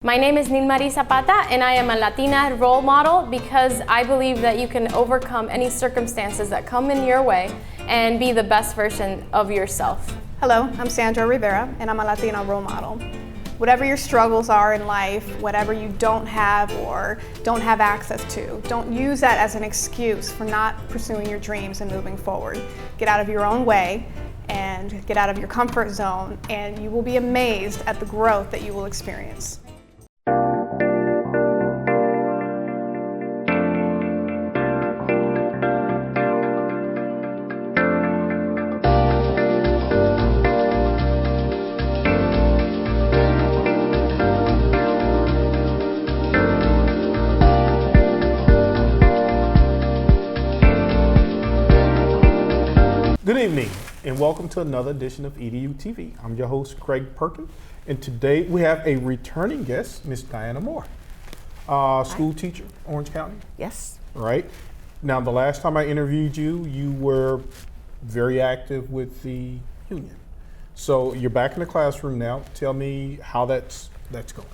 My name is Nilmarie Zapata, and I am a Latina role model because I believe that you can overcome any circumstances that come in your way and be the best version of yourself. Hello, I'm Sandra Rivera, and I'm a Latina role model. Whatever your struggles are in life, whatever you don't have or don't have access to, don't use that as an excuse for not pursuing your dreams and moving forward. Get out of your own way and get out of your comfort zone, and you will be amazed at the growth that you will experience. Good evening and welcome to another edition of EDuTV. I'm your host, Greg Perkins, and today we have a returning guest, Miss Diana Moore, school teacher, Orange County. Yes. Right. Now, the last time I interviewed you, you were very active with the union. So you're back in the classroom now. Tell me how that's going.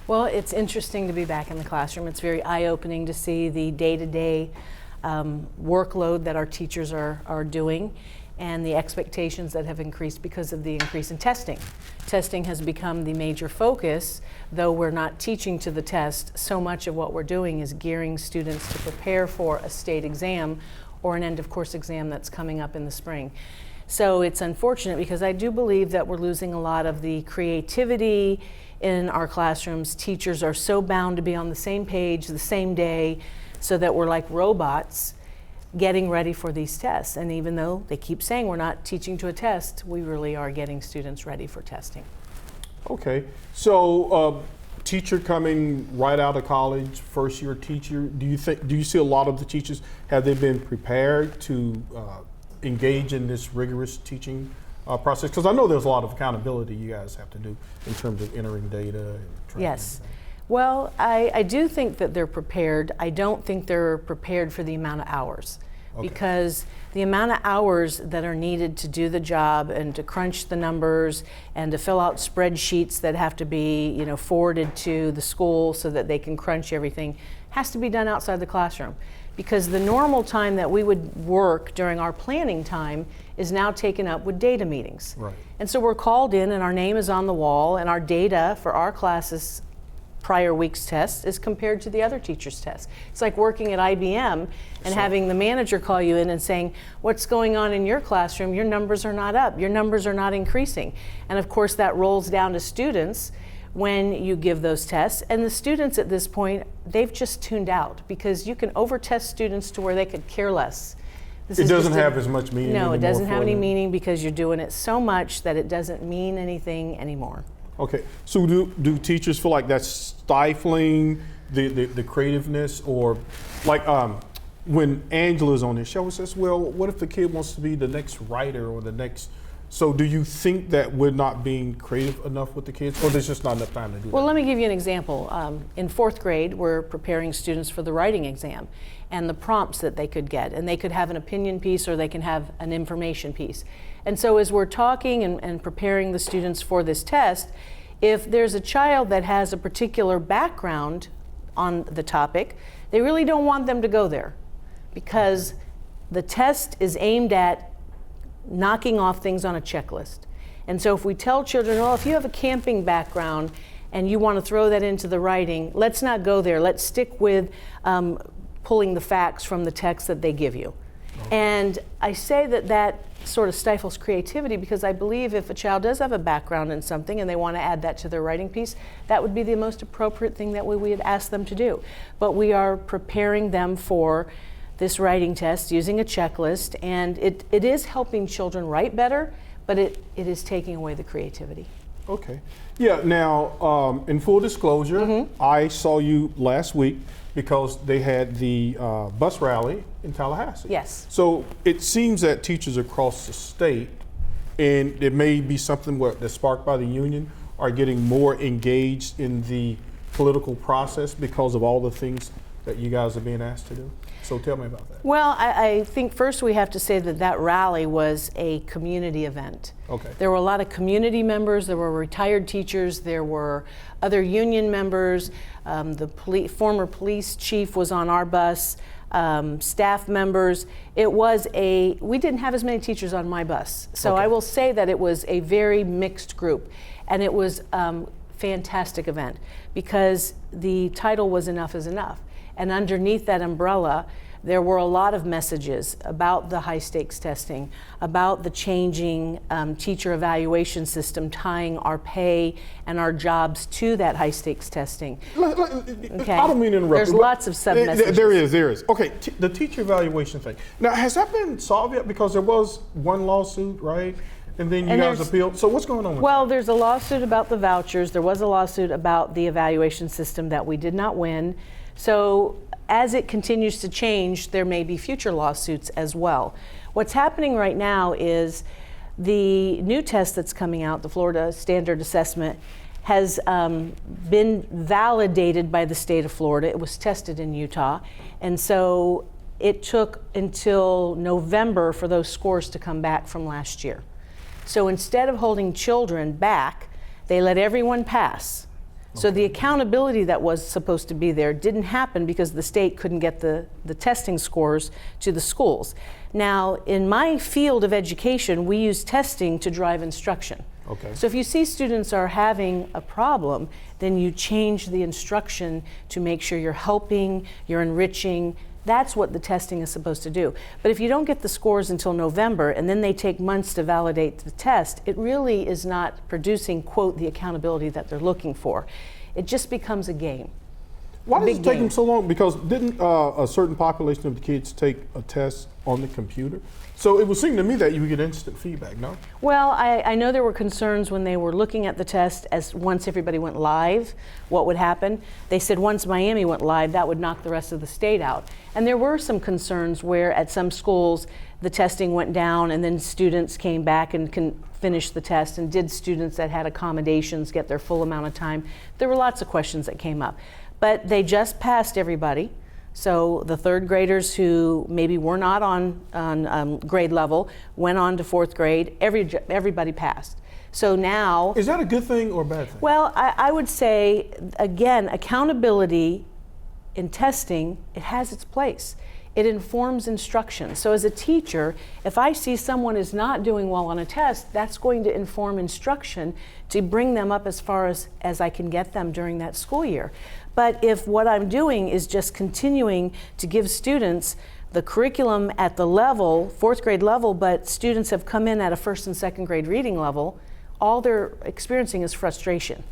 Well, it's interesting to be back in the classroom. It's very eye-opening to see the day-to-day workload that our teachers are doing and the expectations that have increased because of the increase in testing. Testing has become the major focus, though we're not teaching to the test. So much of what we're doing is gearing students to prepare for a state exam or an end-of-course exam that's coming up in the spring. So it's unfortunate because I do believe that we're losing a lot of the creativity in our classrooms. Teachers are so bound to be on the same page the same day, so that we're like robots getting ready for these tests. And even though they keep saying we're not teaching to a test, we really are getting students ready for testing. Okay, so teacher coming right out of college, first year teacher, do you see a lot of the teachers, have they been prepared to engage in this rigorous teaching process? Because I know there's a lot of accountability you guys have to do in terms of entering data and training. Yes. Well, I do think that they're prepared. I don't think they're prepared for the amount of hours. Okay. Because the amount of hours that are needed to do the job and to crunch the numbers and to fill out spreadsheets that have to be, forwarded to the school so that they can crunch everything has to be done outside the classroom. Because the normal time that we would work during our planning time is now taken up with data meetings. Right. And so we're called in and our name is on the wall and our data for our classes prior week's test is compared to the other teacher's test. It's like working at IBM and having the manager call you in and saying, what's going on in your classroom? Your numbers are not up, your numbers are not increasing. And of course that rolls down to students when you give those tests. And the students at this point, they've just tuned out because you can over-test students to where they could care less. It doesn't have as much meaning anymore. No, it doesn't have any meaning because you're doing it so much that it doesn't mean anything anymore. Okay, so do teachers feel like that's stifling the creativeness, or like when Angela's on this show, it says, well, what if the kid wants to be the next writer or the next, so do you think that we're not being creative enough with the kids, or there's just not enough time to do that? Well, let me give you an example. In 4th grade, we're preparing students for the writing exam and the prompts that they could get, and they could have an opinion piece or they can have an information piece. And so as we're talking and preparing the students for this test, if there's a child that has a particular background on the topic, they really don't want them to go there because the test is aimed at knocking off things on a checklist. And so if we tell children, well, if you have a camping background and you want to throw that into the writing, let's not go there. Let's stick with pulling the facts from the text that they give you. And I say that sort of stifles creativity because I believe if a child does have a background in something and they want to add that to their writing piece, that would be the most appropriate thing that we would ask them to do. But we are preparing them for this writing test using a checklist, and it is helping children write better, but it is taking away the creativity. Okay. Yeah, now, in full disclosure, I saw you last week because they had the bus rally in Tallahassee. Yes. So it seems that teachers across the state, and it may be something that's sparked by the union, are getting more engaged in the political process because of all the things that you guys are being asked to do? So tell me about that. Well, I think first we have to say that that rally was a community event. Okay. There were a lot of community members, there were retired teachers, there were other union members, the former police chief was on our bus, staff members. We didn't have as many teachers on my bus. So Okay. I will say that it was a very mixed group, and it was fantastic event because the title was Enough is Enough. And underneath that umbrella, there were a lot of messages about the high stakes testing, about the changing teacher evaluation system, tying our pay and our jobs to that high stakes testing. Okay. I don't mean to interrupt. There's lots of sub messages. There is. Okay, the teacher evaluation thing. Now, has that been solved yet? Because there was one lawsuit, right? And then you guys appealed. So what's going on with Well, there's a lawsuit about the vouchers. There was a lawsuit about the evaluation system that we did not win. So as it continues to change, there may be future lawsuits as well. What's happening right now is the new test that's coming out, the Florida Standard Assessment, has been validated by the state of Florida. It was tested in Utah. And so it took until November for those scores to come back from last year. So instead of holding children back, they let everyone pass. So the accountability that was supposed to be there didn't happen because the state couldn't get the testing scores to the schools. Now, in my field of education, we use testing to drive instruction. Okay. So if you see students are having a problem, then you change the instruction to make sure you're helping, you're enriching. That's what the testing is supposed to do. But if you don't get the scores until November and then they take months to validate the test, it really is not producing, quote, the accountability that they're looking for. It just becomes a game. Why does it take them so long? Because didn't a certain population of the kids take a test on the computer? So it would seem to me that you would get instant feedback, no? Well, I know there were concerns when they were looking at the test as once everybody went live, what would happen. They said once Miami went live, that would knock the rest of the state out. And there were some concerns where at some schools the testing went down and then students came back and can finish the test, and did students that had accommodations get their full amount of time? There were lots of questions that came up. But they just passed everybody. So the third graders who maybe were not on grade level went on to fourth grade. Everybody passed. So now... Is that a good thing or a bad thing? Well, I would say, again, accountability in testing, it has its place. It informs instruction. So as a teacher, if I see someone is not doing well on a test, that's going to inform instruction to bring them up as far as I can get them during that school year. But if what I'm doing is just continuing to give students the curriculum at the level, fourth grade level, but students have come in at a first and second grade reading level, all they're experiencing is frustration.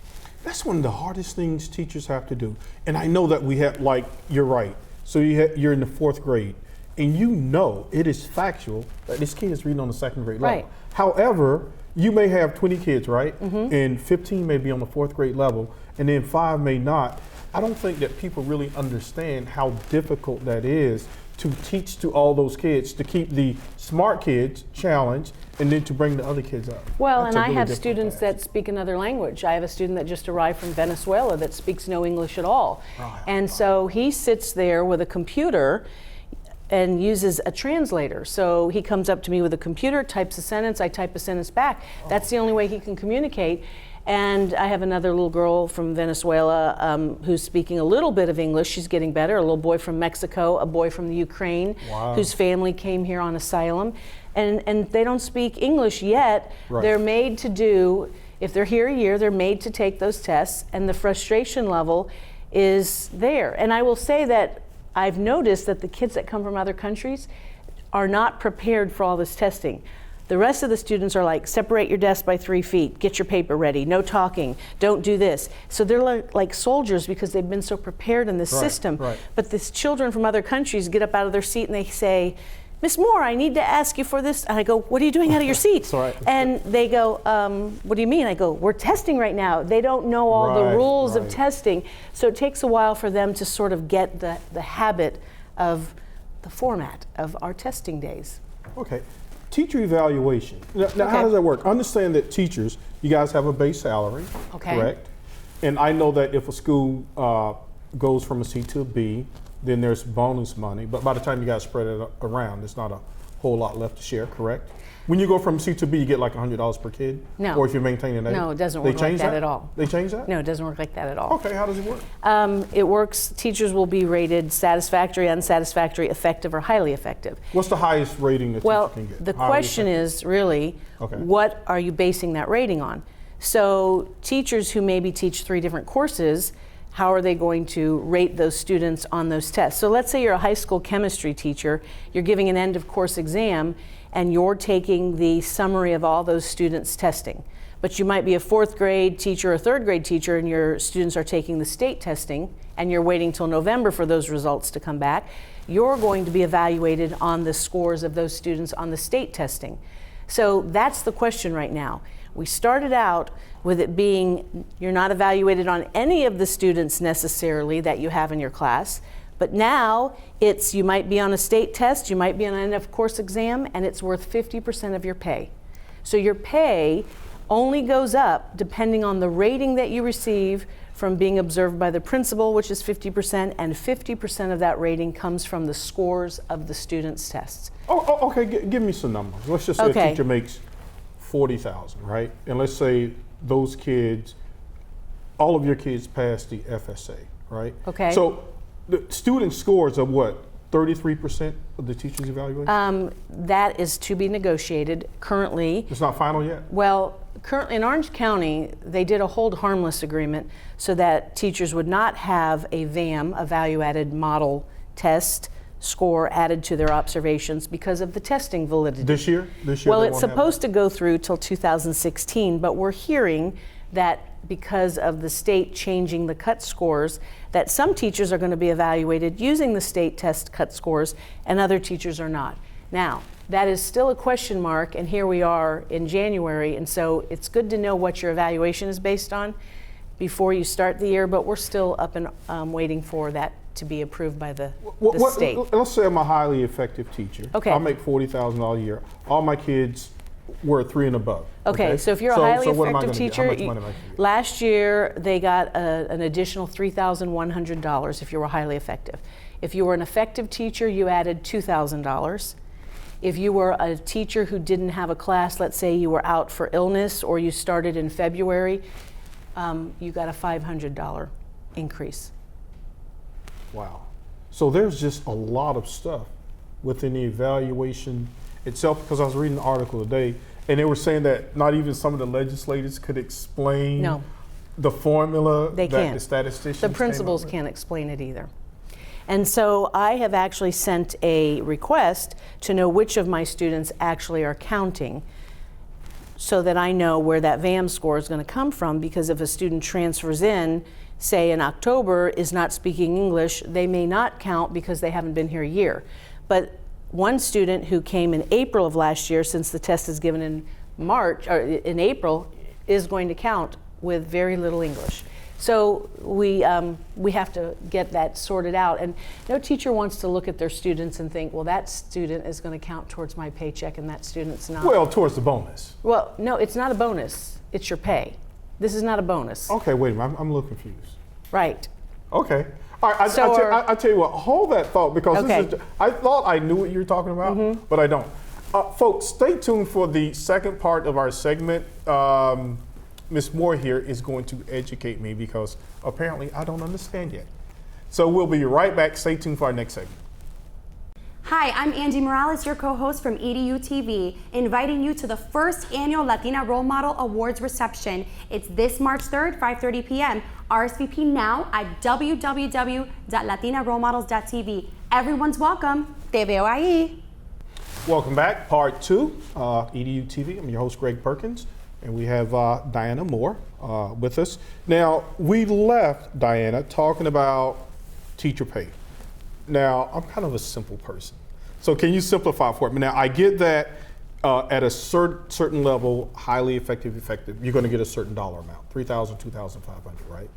That's one of the hardest things teachers have to do. And I know that we have, like, you're right. So you're in the fourth grade, and you know it is factual that this kid is reading on the second grade level. Right. However, you may have 20 kids, right? Mm-hmm. And 15 may be on the fourth grade level, and then 5 may not. I don't think that people really understand how difficult that is to teach to all those kids, to keep the smart kids challenged, and then to bring the other kids up. Well, That's and a I really have difficult students task. that speak another language. I have a student that just arrived from Venezuela that speaks no English at all. And so he sits there with a computer and uses a translator. So he comes up to me with a computer, types a sentence, I type a sentence back. That's the only way he can communicate. And I have another little girl from Venezuela who's speaking a little bit of English. She's getting better. A little boy from Mexico, a boy from the Ukraine, whose family came here on asylum. And they don't speak English yet. Right. They're made to do, if they're here a year, they're made to take those tests, and the frustration level is there. And I will say that I've noticed that the kids that come from other countries are not prepared for all this testing. The rest of the students are like, separate your desk by 3 feet, get your paper ready, no talking, don't do this. So they're like soldiers because they've been so prepared in this system. Right. But these children from other countries get up out of their seat and they say, Miss Moore, I need to ask you for this. And I go, what are you doing out of your seat? Right. And they go, what do you mean? I go, we're testing right now. They don't know all the rules of testing. So it takes a while for them to sort of get the habit of the format of our testing days. Okay. Teacher evaluation. Now how does that work? Understand that teachers, you guys have a base salary, correct? And I know that if a school goes from a C to a B, then there's bonus money, but by the time you guys spread it around, there's not a whole lot left to share, correct? When you go from C to B, you get like $100 per kid? No. Or if you're maintaining A? No, it doesn't work like that at all. They change that? No, it doesn't work like that at all. Okay, how does it work? It works, teachers will be rated satisfactory, unsatisfactory, effective, or highly effective. What's the highest rating a teacher can get? The Highly question effective? is really, Okay. what are you basing that rating on? So teachers who maybe teach 3 different courses, how are they going to rate those students on those tests? So let's say you're a high school chemistry teacher, you're giving an end of course exam, and you're taking the summary of all those students' testing. But you might be a 4th grade teacher or 3rd grade teacher, and your students are taking the state testing, and you're waiting till November for those results to come back. You're going to be evaluated on the scores of those students on the state testing. So that's the question right now. We started out with it being, you're not evaluated on any of the students necessarily that you have in your class, but now it's, you might be on a state test, you might be on an end of course exam, and it's worth 50% of your pay. So your pay only goes up depending on the rating that you receive from being observed by the principal, which is 50%, and 50% of that rating comes from the scores of the students' tests. Okay, give me some numbers. Let's just say a teacher makes 40,000, right? And let's say those kids, all of your kids pass the FSA, right? Okay. So the student scores are what, 33% of the teacher's evaluation? That is to be negotiated currently. It's not final yet? Well, currently in Orange County, they did a hold harmless agreement so that teachers would not have a VAM, a value-added model test score added to their observations because of the testing validity. This year? Well, it's supposed to go through till 2016, but we're hearing that because of the state changing the cut scores, that some teachers are going to be evaluated using the state test cut scores and other teachers are not. Now, that is still a question mark, and here we are in January, and so it's good to know what your evaluation is based on before you start the year, but we're still up and waiting for that to be approved by the state. Let's say I'm a highly effective teacher. Okay. I make $40,000 a year. All my kids were 3 and above. Okay, so if you're a highly what am I effective gonna get? teacher, How much money am I gonna get? last year they got an additional $3,100 if you were highly effective. If you were an effective teacher, you added $2,000. If you were a teacher who didn't have a class, let's say you were out for illness or you started in February, you got a $500 increase. Wow. So there's just a lot of stuff within the evaluation itself, because I was reading an article today and they were saying that not even some of the legislators could explain No. the formula They that can't. the statisticians The came up principals with. can't explain it either. And so I have actually sent a request to know which of my students actually are counting so that I know where that VAM score is going to come from, because if a student transfers in, say in October, is not speaking English, they may not count because they haven't been here a year. But one student who came in April of last year, since the test is given in March or in April, is going to count with very little English. So we have to get that sorted out, and no teacher wants to look at their students and think, well, that student is going to count towards my paycheck and that student's not. Well, towards the bonus. Well, no, it's not a bonus. It's your pay. This is not a bonus. Okay, wait a minute. I'm a little confused. Right. Okay. All right, I tell you what, hold that thought, because Okay. this is, I thought I knew what you were talking about, but I don't. Folks, stay tuned for the second part of our segment. Ms. Moore here is going to educate me, because apparently I don't understand yet. So we'll be right back. Stay tuned for our next segment. Hi, I'm Angie Morales, your co-host from EDuTV, inviting you to the first annual Latina Role Model Awards reception. It's this March 3rd, 5:30 p.m. RSVP now at www.latinarole-models.tv. Everyone's welcome. Te veo ahí. Welcome back, part 2, EDuTV. I'm your host, Greg Perkins, and we have Diana Moore with us. Now, we left Diana talking about teacher pay. Now, I'm kind of a simple person, so can you simplify for me? Now, I get that at a certain level, highly effective, you're going to get a certain dollar amount, $3,000, $2,500, right?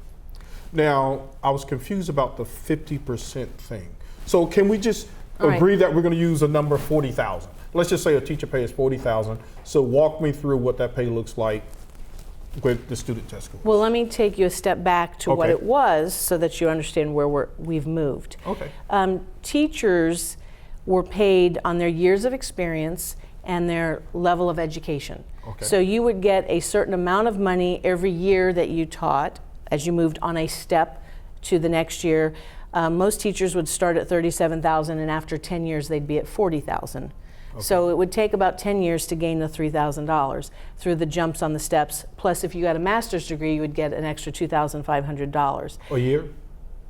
Now, I was confused about the 50% thing. So can we just agree that we're going to use a number 40,000? Let's just say a teacher pay is 40,000. So walk me through what that pay looks like with the student test scores? Well, let me take you a step back to what Okay. it was so that you understand where we've moved. Okay. Teachers were paid on their years of experience and their level of education. Okay. So you would get a certain amount of money every year that you taught as you moved on a step to the next year. Most teachers would start at $37,000 and after 10 years they'd be at $40,000. So it would take about 10 years to gain the $3,000 through the jumps on the steps. Plus, if you got a master's degree, you would get an extra $2,500. A year?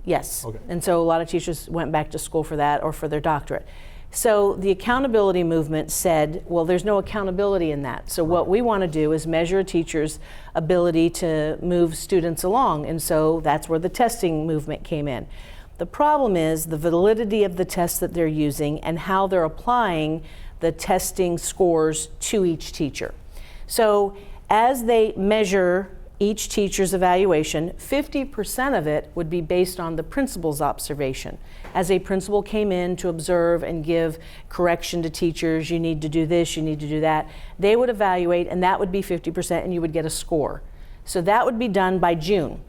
Yes. Okay. And so a lot of teachers went back to school for that or for their doctorate. So the accountability movement said, well, there's no accountability in that. So what we want to do is measure a teacher's ability to move students along. And so that's where the testing movement came in. The problem is the validity of the tests that they're using and how they're applying the testing scores to each teacher. So as they measure each teacher's evaluation, 50% of it would be based on the principal's observation. As a principal came in to observe and give correction to teachers, you need to do this, you need to do that, they would evaluate and that would be 50% and you would get a score. So that would be done by June.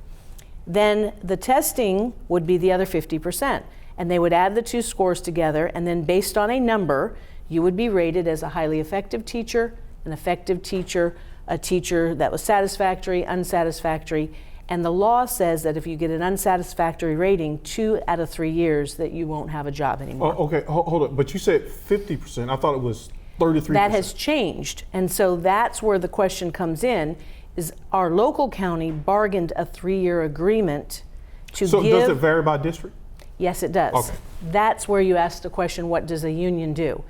Then the testing would be the other 50%. And they would add the two scores together and then based on a number, you would be rated as a highly effective teacher, an effective teacher, a teacher that was satisfactory, unsatisfactory, and the law says that if you get an unsatisfactory rating 2 out of 3 years that you won't have a job anymore. Oh, okay, hold on. But you said 50%. I thought it was 33%. That has changed, and so that's where the question comes in, is our local county bargained a 3-year agreement to give... So does it vary by district? Yes, it does. Okay. That's where you ask the question, what does a union do?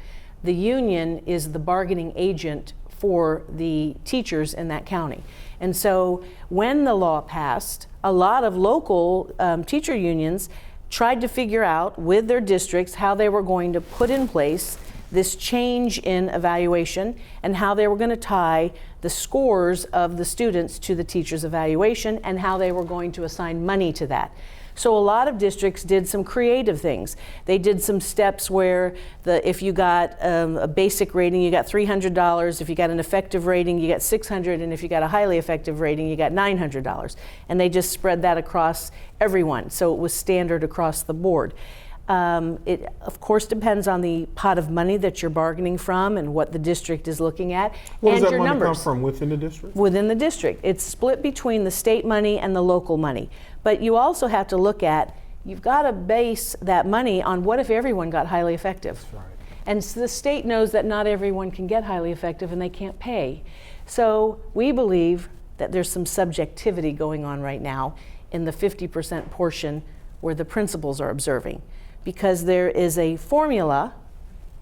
The union is the bargaining agent for the teachers in that county. And so when the law passed, a lot of local teacher unions tried to figure out with their districts how they were going to put in place this change in evaluation and how they were going to tie the scores of the students to the teacher's evaluation and how they were going to assign money to that. So a lot of districts did some creative things. They did some steps where if you got a basic rating, you got $300. If you got an effective rating, you got $600. And if you got a highly effective rating, you got $900. And they just spread that across everyone. So it was standard across the board. It, of course, depends on the pot of money that you're bargaining from and what the district is looking at Where and does that your money numbers. come from, within the district? Within the district. It's split between the state money and the local money. But you also have to look at, you've got to base that money on what if everyone got highly effective. That's right. And so the state knows that not everyone can get highly effective and they can't pay. So we believe that there's some subjectivity going on right now in the 50% portion where the principals are observing. Because there is a formula,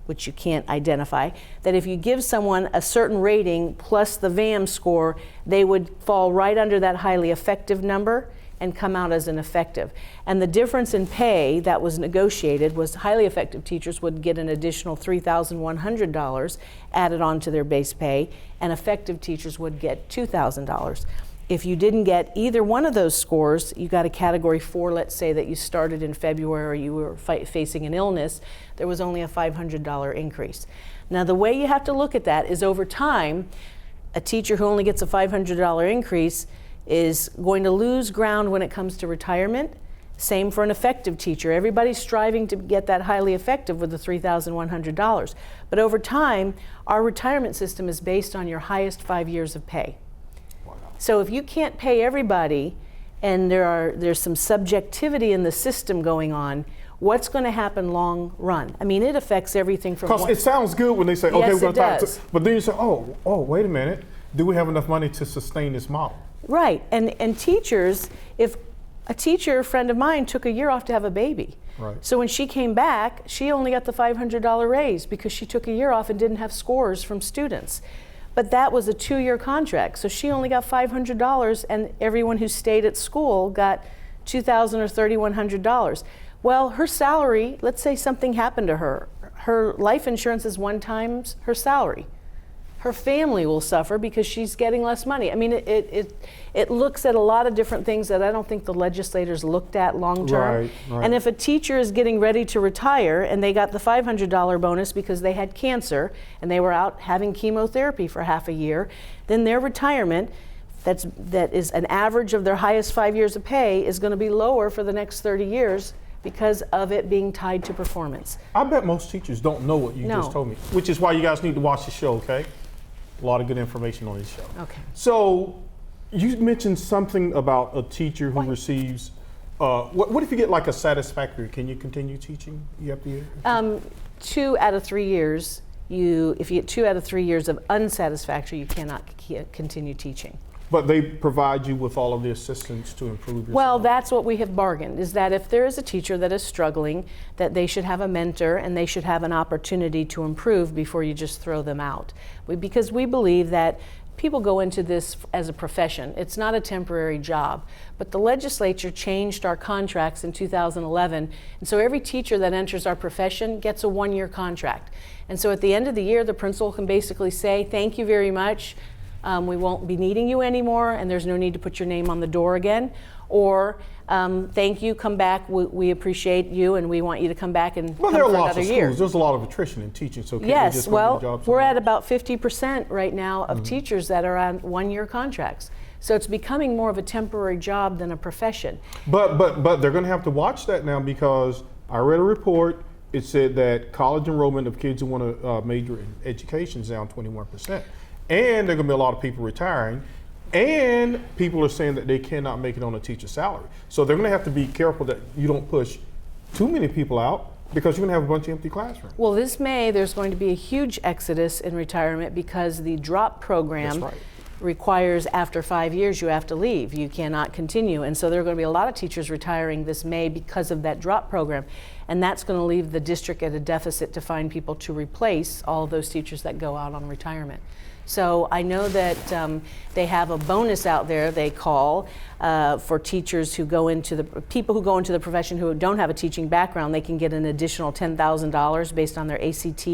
which you can't identify, that if you give someone a certain rating plus the VAM score, they would fall right under that highly effective number and come out as an effective. And the difference in pay that was negotiated was highly effective teachers would get an additional $3,100 added on to their base pay, and effective teachers would get $2,000. If you didn't get either one of those scores, you got a category 4, let's say that you started in February or you were facing an illness, there was only a $500 increase. Now the way you have to look at that is over time, a teacher who only gets a $500 increase is going to lose ground when it comes to retirement. Same for an effective teacher. Everybody's striving to get that highly effective with the $3,100. But over time, our retirement system is based on your highest 5 years of pay. So if you can't pay everybody and there's some subjectivity in the system going on, what's going to happen long run? I mean, it affects everything from... Because it sounds good when they say, okay, Yes, we're going to talk does. but then you say, oh, wait a minute. Do we have enough money to sustain this model? Right, and teachers, if a teacher, a friend of mine, took a year off to have a baby. Right. So when she came back, she only got the $500 raise because she took a year off and didn't have scores from students. But that was a 2-year contract, so she only got $500, and everyone who stayed at school got $2,000 or $3,100. Well, her salary, let's say something happened to her. Her life insurance is 1 times her salary. Her family will suffer because she's getting less money. I mean, it looks at a lot of different things that I don't think the legislators looked at long term. Right. And if a teacher is getting ready to retire and they got the $500 bonus because they had cancer and they were out having chemotherapy for half a year, then their retirement, that is an average of their highest 5 years of pay is going to be lower for the next 30 years because of it being tied to performance. I bet most teachers don't know what you just told me, which is why you guys need to watch the show, okay? A lot of good information on this show. Okay. So you mentioned something about a teacher who receives, what if you get like a satisfactory? Can you continue teaching? You have to 2 out of 3 years, if you get 2 out of 3 years of unsatisfactory, you cannot continue teaching. But they provide you with all of the assistance to improve yourself. Well, that's what we have bargained, is that if there is a teacher that is struggling, that they should have a mentor and they should have an opportunity to improve before you just throw them out. Because we believe that people go into this as a profession. It's not a temporary job. But the legislature changed our contracts in 2011, and so every teacher that enters our profession gets a 1-year contract. And so at the end of the year, the principal can basically say, thank you very much. We won't be needing you anymore, and there's no need to put your name on the door again. Or, thank you, come back, we appreciate you, and we want you to come back and come there are for lots another of year. schools. There's a lot of attrition in teaching, so can Yes, they just well, go to jobs we're somewhere at about 50% right now of teachers that are on 1-year contracts. So it's becoming more of a temporary job than a profession. But they're going to have to watch that now, because I read a report. It said that college enrollment of kids who want to major in education is down 21%. And there are going to be a lot of people retiring. And people are saying that they cannot make it on a teacher's salary. So they're going to have to be careful that you don't push too many people out, because you're going to have a bunch of empty classrooms. Well, this May, there's going to be a huge exodus in retirement because the drop program requires after 5 years you have to leave. You cannot continue. And so there are going to be a lot of teachers retiring this May because of that drop program. And that's going to leave the district at a deficit to find people to replace all of those teachers that go out on retirement. So I know that they have a bonus out there they call for teachers who go into people who go into the profession who don't have a teaching background. They can get an additional $10,000 based on their ACT,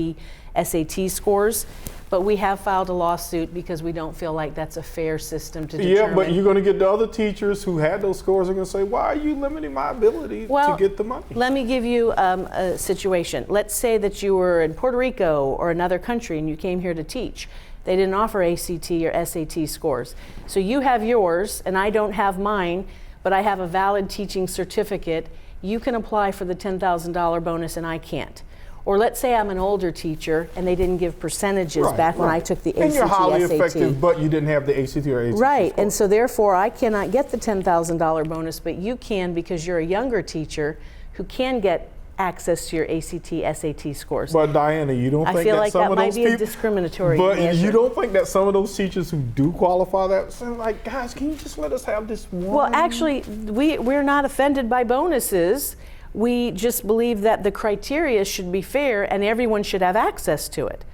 SAT scores. But we have filed a lawsuit because we don't feel like that's a fair system to determine. Yeah, but you're going to get the other teachers who had those scores are going to say, why are you limiting my ability to get the money? Let me give you a situation. Let's say that you were in Puerto Rico or another country and you came here to teach. They didn't offer ACT or SAT scores. So you have yours and I don't have mine, but I have a valid teaching certificate. You can apply for the $10,000 bonus and I can't. Or let's say I'm an older teacher and they didn't give percentages back when I took the ACT, and you're highly SAT. effective, but you didn't have the ACT or ACT Right, score. and so therefore I cannot get the $10,000 bonus, but you can because you're a younger teacher who can get access to your ACT, SAT scores. But Diana, you don't think I feel that like some that of might those be a people, discriminatory but measure. you don't think that some of those teachers who do qualify that say, like, guys, can you just let us have this one? Well, actually, we're not offended by bonuses. We just believe that the criteria should be fair and everyone should have access to it.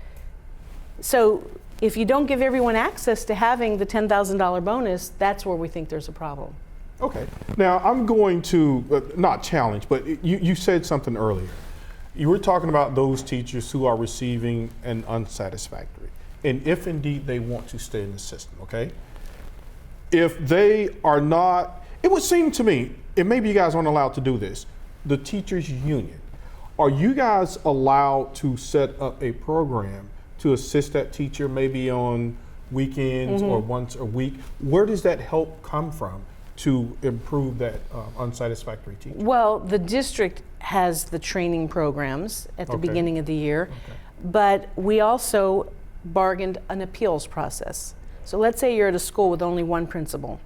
So if you don't give everyone access to having the $10,000 bonus, that's where we think there's a problem. Okay. Now, I'm going to, not challenge, but you said something earlier. You were talking about those teachers who are receiving an unsatisfactory, and if indeed they want to stay in the system, okay? If they are not, it would seem to me, and maybe you guys aren't allowed to do this, the teachers union, are you guys allowed to set up a program to assist that teacher maybe on weekends or once a week? Where does that help come from to improve that unsatisfactory teacher? Well, the district has the training programs at the beginning of the year, but we also bargained an appeals process. So let's say you're at a school with only one principal.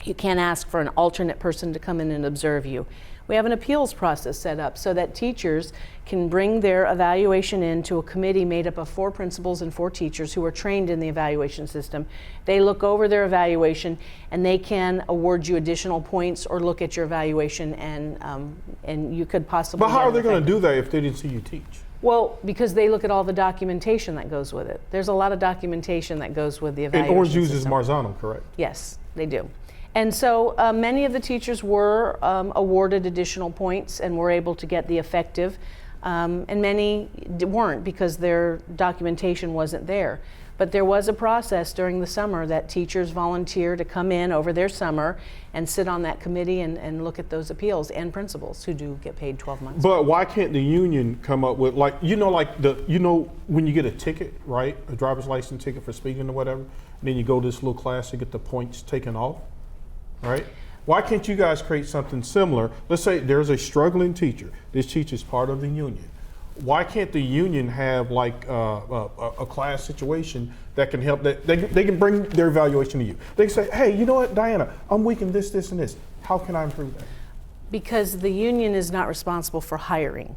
You can't ask for an alternate person to come in and observe you. We have an appeals process set up so that teachers can bring their evaluation into a committee made up of 4 principals and 4 teachers who are trained in the evaluation system. They look over their evaluation and they can award you additional points or look at your evaluation and you could possibly. But how are they going to do that if they didn't see you teach? Well, because they look at all the documentation that goes with it. There's a lot of documentation that goes with the evaluation And Orange uses system. Marzano, correct? Yes, they do. And so many of the teachers were awarded additional points and were able to get the effective, and many weren't because their documentation wasn't there. But there was a process during the summer that teachers volunteer to come in over their summer and sit on that committee and look at those appeals, and principals who do get paid 12 months. But why can't the union come up with, like when you get a ticket, right? A driver's license ticket for speeding or whatever, then you go to this little class to get the points taken off, right? Why can't you guys create something similar? Let's say there's a struggling teacher. This teacher is part of the union. Why can't the union have like a class situation that can help? That they can bring their evaluation to you. They can say, hey, you know what, Diana, I'm weak in this, this, and this. How can I improve that? Because the union is not responsible for hiring.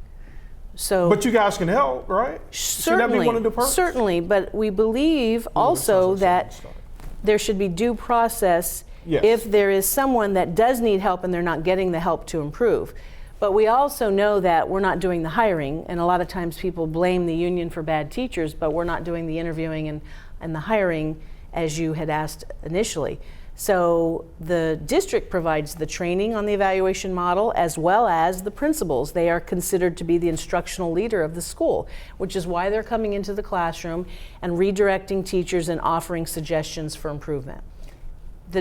So, but you guys can help, right? Should that be one of the perks? Certainly, but we believe also that there should be due process if there is someone that does need help and they're not getting the help to improve. But we also know that we're not doing the hiring, and a lot of times people blame the union for bad teachers, but we're not doing the interviewing and the hiring as you had asked initially. So the district provides the training on the evaluation model as well as the principals. They are considered to be the instructional leader of the school, which is why they're coming into the classroom and redirecting teachers and offering suggestions for improvement.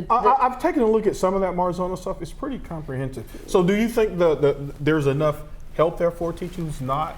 I've taken a look at some of that Marzano stuff. It's pretty comprehensive. So do you think there's enough help there for a teacher who's not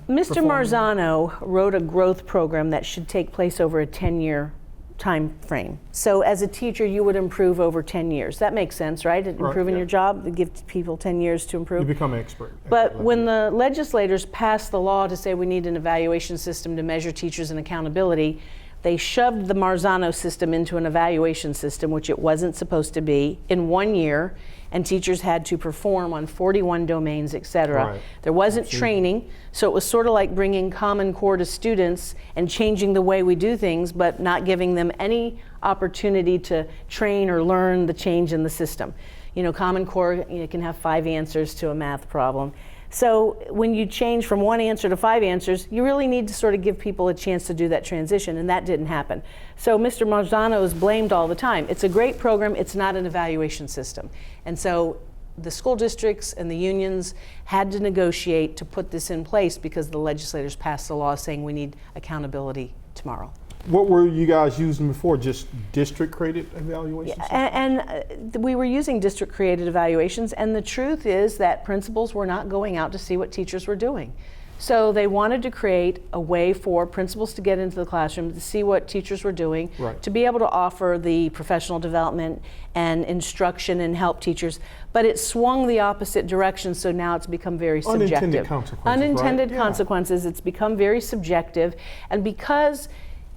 Mr. Marzano wrote a growth program that should take place over a 10-year time frame. So as a teacher, you would improve over 10 years. That makes sense, right? Improving your job, you give people 10 years to improve. You become an expert. But when the legislators passed the law to say we need an evaluation system to measure teachers and accountability, they shoved the Marzano system into an evaluation system, which it wasn't supposed to be, in 1 year, and teachers had to perform on 41 domains, et cetera. Right. There wasn't training, so it was sort of like bringing Common Core to students and changing the way we do things, but not giving them any opportunity to train or learn the change in the system. You know, Common Core can have 5 answers to a math problem. So when you change from 1 answer to 5 answers, you really need to sort of give people a chance to do that transition, and that didn't happen. So Mr. Marzano is blamed all the time. It's a great program, it's not an evaluation system. And so the school districts and the unions had to negotiate to put this in place because the legislators passed the law saying we need accountability tomorrow. What were you guys using before? Just district-created evaluations? And we were using district-created evaluations, and the truth is that principals were not going out to see what teachers were doing. So they wanted to create a way for principals to get into the classroom, to see what teachers were doing, to be able to offer the professional development and instruction and help teachers. But it swung the opposite direction, so now it's become very subjective. Unintended consequences, Unintended consequences, it's become very subjective. And because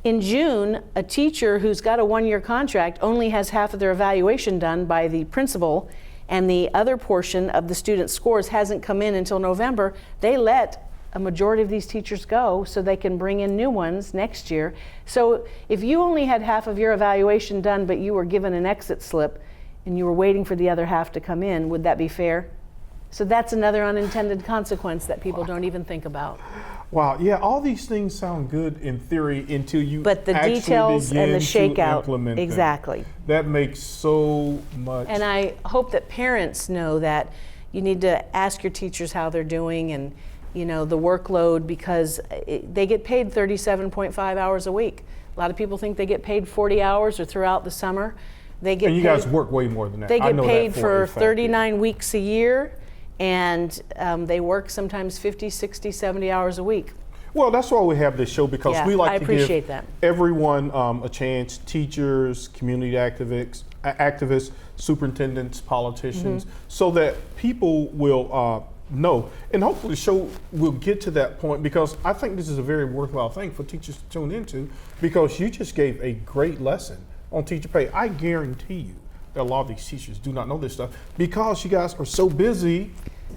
in June, a teacher who's got a 1-year contract only has half of their evaluation done by the principal, and the other portion of the student's scores hasn't come in until November, they let a majority of these teachers go so they can bring in new ones next year. So if you only had half of your evaluation done but you were given an exit slip and you were waiting for the other half to come in, would that be fair? So that's another unintended consequence that people don't even think about. Wow, yeah, all these things sound good in theory until you but the actually details begin and the shakeout, implement exactly. them. That makes so much. And I hope that parents know that you need to ask your teachers how they're doing and the workload, because they get paid 37.5 hours a week. A lot of people think they get paid 40 hours or throughout the summer. They get and you paid, guys work way more than that. They get paid for a fact, 39 weeks a year, and they work sometimes 50, 60, 70 hours a week. Well, that's why we have this show, because we like to give everyone a chance, teachers, community activists, superintendents, politicians, so that people will know. And hopefully the show will get to that point, because I think this is a very worthwhile thing for teachers to tune into, because you just gave a great lesson on teacher pay. I guarantee you that a lot of these teachers do not know this stuff because you guys are so busy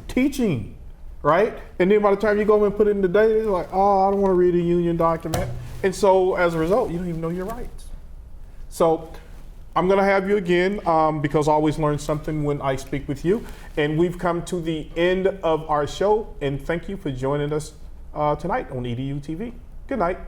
teaching. Right? And then by the time you go and put it in the day, they're like, oh, I don't want to read a union document. And so as a result, you don't even know your rights. So I'm going to have you again because I always learn something when I speak with you. And we've come to the end of our show. And thank you for joining us tonight on EDuTV. Good night.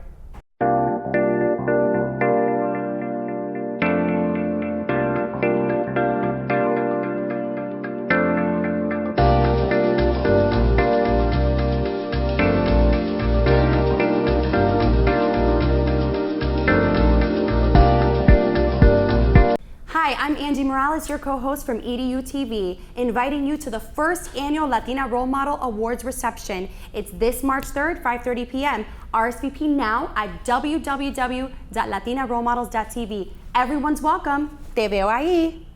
Hi, I'm Angie Morales, your co-host from EDuTV, inviting you to the first annual Latina Role Model Awards reception. It's this March 3rd, 5:30 p.m. RSVP now at www.latinarole-models.tv. Everyone's welcome. Te veo ahí.